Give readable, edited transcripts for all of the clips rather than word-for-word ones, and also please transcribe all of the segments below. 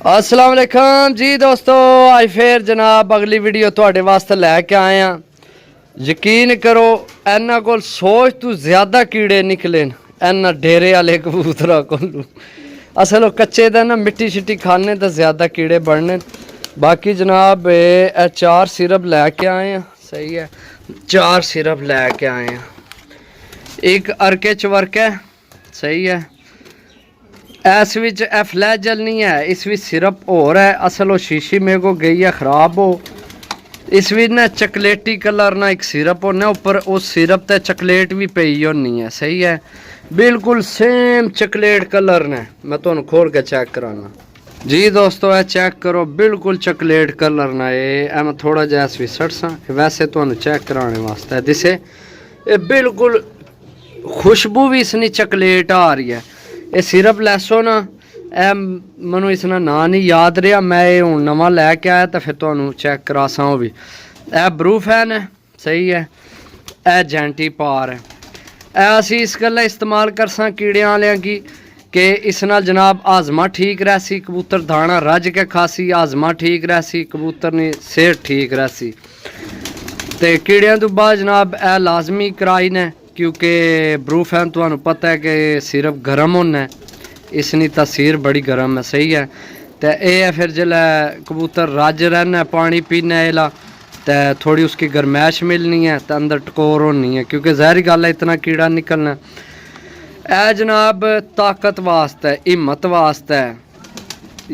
अस्सलाम वालेकुम जी दोस्तों, आज फिर जनाब अगली वीडियो थोड़े वास्ते लैके आए हैं। यकीन करो इन्हों को सोच तो ज़्यादा कीड़े निकले इन्होंने डेरे वाले कबूतरा को। असल कच्चे का ना मिट्टी शिट्टी खाने तो ज़्यादा कीड़े बढ़ने। बाकी जनाब ये 4 सिरप लैके आए हैं। सही है, 4 सिरप लैके आए हैं। एक अर्के चवर्क है, सही है। इस विच फ्लैजल नहीं है, इस विच सिरप और है। असल वो शीशी मेरे को गई है ख़राब हो। इस विच ना चॉकलेटी कलर ना एक सिरप होना ऊपर, उस सिरप ते चॉकलेट भी पई होनी है। सही है, बिल्कुल सेम चॉकलेट कलर ने। मैं तुहानू खोल के चेक कराना जी दोस्तों, ये चेक करो बिल्कुल चॉकलेट कलर ना। ये मैं थोड़ा जहा इस सड़सा वैसे तुहानू चेक कराने वास्ते दिसे। ये बिल्कुल खुशबू भी इसनी चॉकलेट आ रही है। ये सिरप लैसो ना, ए मनु इसना ना नहीं याद रहा। मैं ये हूँ नवा लैके आया तो फिर तुहानू चेक करा सा। वो भी ए ब्रूफैन है, सही है। ए जेंटी पार है। ए असी इस गल्ला इस्तेमाल कर सा कीड़े वाले की कि इस नाल जनाब हाजमा ठीक रहसी, कबूतर दाना रज के खासी, हाजमा ठीक रहसी, कबूतर ने सेहत ठीक रहसी। तो कीड़िया तो बाद जनाब ए लाजमी कराई ने, क्योंकि ब्रूफैन तुहानू पता है कि सिरप गर्म होना है, इसकी तासीर बड़ी गर्म है। सही है, तो यह है फिर जिला कबूतर रज रहना पानी पीना एला तो थोड़ी उसकी गर्मैश मिलनी है तो अंदर टकोर होनी है, क्योंकि जहरी गल है इतना कीड़ा निकलना। ए जनाब ताकत वास्ते, हिम्मत वास्ते,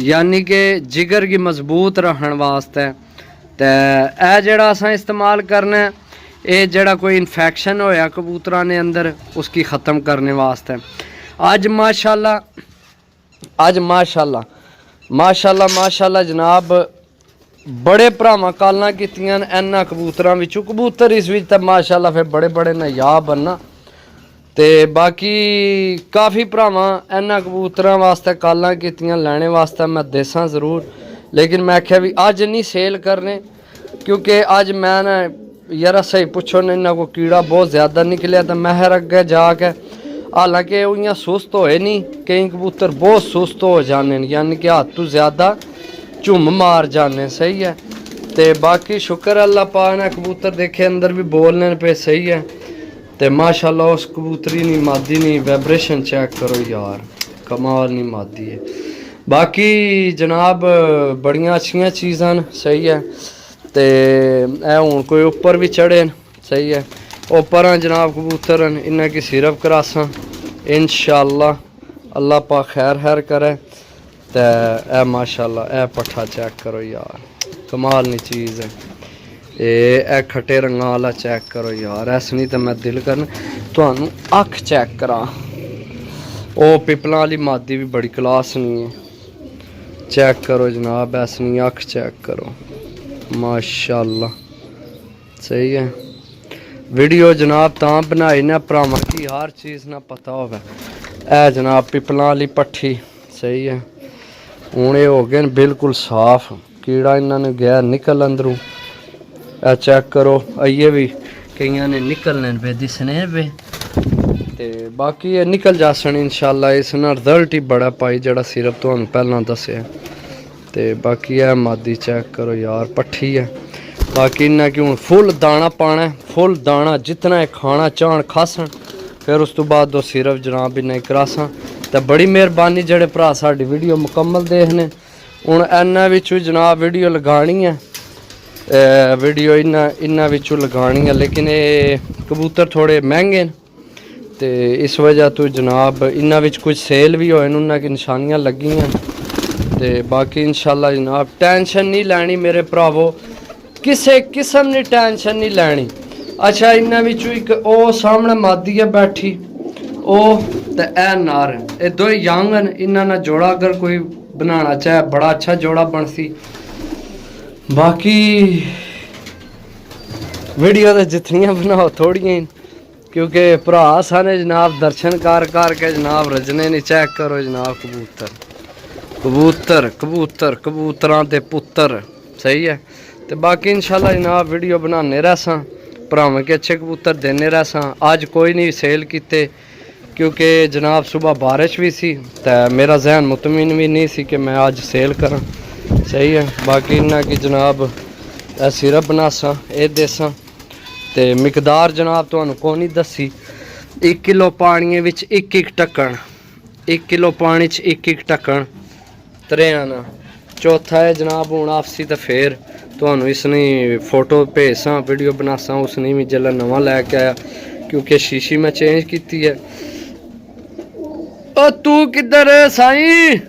यानी कि जिगर की मजबूत रखने वास्ते। तो यह जड़ा असा इस्तेमाल करना है, ये जड़ा कोई इन्फेक्शन होया कबूतरा ने अंदर, उसकी ख़त्म करने वास्ते। आज माशाल्लाह माशाल्लाह जनाब बड़े भरावां कालां कीतियां इन्हां कबूतरां विचों। कबूतर इस विच तां माशाल्लाह फिर बड़े बड़े नायाब बनना। ते बाकी काफ़ी भरावां इन्हां कबूतरां वास्ते कालां कीतियां लैने वास्ते मैं देसां ज़रूर, लेकिन मैं आख्या भी अज नहीं सेल करने, क्योंकि अज मैं ना यार सही पुछो ना इन्हों को कीड़ा बहुत ज़्यादा निकलिया तो महर अगे जाके, हालांकि वो इं सुस्त होए नहीं, कई कबूतर बहुत सुस्त हो जाने, यानी कि हाथ तो ज़्यादा झुम मार जाने। सही है, तो बाकी शुक्र अल्लाह पाक ने कबूतर देखे अंदर भी बोलने पे। सही है, तो माशाल्लाह उस कबूतरी नहीं मादी नहीं, वाइब्रेशन चेक करो यार, कमाल नहीं मादी है। बाकी जनाब बड़ियाँ अच्छियाँ चीज़ां न। सही है, तो हूँ कोई उपर भी चढ़े न। सही है, उपर जनाब कबूतर इन्हें की सिरप करासा इंशाअल्लाह, अल्लाह पाक खैर करे। तो माशाल्लाह ए पट्ठा चेक करो यार, कमाल नी चीज़ है। ए खट्टे रंगा वाला चेक करो यार, ऐसा नहीं तो मैं दिल करना तुहानू अख चेक करा। ओ पिपलां वाली मादी भी बड़ी क्लास नहीं है, चेक करो जनाब, ऐसा नहीं अख चेक करो माशाल्लाह। सही है, वीडियो जनाब तां बनाई ना भरावां की हर चीज़ ना पता होवे। ए जनाब पिपलां वाली पट्ठी। सही है, हूँ ये हो गए बिल्कुल साफ, कीड़ा इन्होंने गया निकल अंदरों। ए चेक करो, आइए भी कई ने निकलने पे दिसने पे। ते बाकी ये निकल जासन इंशाल्लाह। इस ना रिजल्ट ही बड़ा पाई जड़ा सिरप तुहानू पहला दस्या। ते बाकी है मादी चेक करो यार, पट्ठी है। बाकी इन्ना कि हूँ फुल दाना पाना है, फुल दाना जितना खाना चाहन खासन, फिर उस तो बाद दो सिरप जनाब इन्ना करासा। तो बड़ी मेहरबानी जड़े भरा साडी वीडियो मुकम्मल देखने। हूँ इन्ना विचों जनाब वीडियो लगानी है, वीडियो इन्ना विचों लगानी है, लेकिन ये कबूतर थोड़े महंगे न, तो इस वजह तो जनाब इन्ना विच कुछ सेल भी होए, उन्ना की निशानियां लगियां। तो बाकी इंशाल्लाह जनाब टेंशन नहीं लैनी मेरे भरावो, किसी किस्म की टेंशन नहीं लैनी। अच्छा इन्हों एक ओ सामने मादी है बैठी, ओ तो ए नार, ये दो यंग न। इन्होंने जोड़ा अगर कोई बनाना चाहे बड़ा अच्छा जोड़ा बनसी। बाकी वीडियो तो जितनियां बनाओ थोड़ियां, क्योंकि भरा साने जनाब दर्शन कर के जनाब रजने नहीं। चेक करो जनाब कबूतर कबूतर कबूतर कबूतरां दे पुत्तर। सही है, तो बाकी इंशाल्लाह जनाब वीडियो बनाने रहसा, भरावां के अच्छे कबूतर देने रहसा। अज कोई नहीं सेल किते, क्योंकि जनाब सुबह बारिश भी सी तो मेरा जहन मुतमिन भी नहीं सी कि मैं अज सेल करा। सही है। बाकी इन्ना कि जनाब सिरप बनासा ये देसा ते मिकदार जनाब तुहानू कौन नहीं दसी। 1 किलो पानी विच 1 ढक्कन, 1 किलो पानी च 1 ढक्कन त्रेआना। चौथा है जनाब हूँ आपसी तो फिर तुहानू इसने फोटो भेजसा वीडियो बनासा उसने भी जल्द नवा लैके आया क्योंकि शीशी मैं चेंज की है। ओ तू किधर है साईं?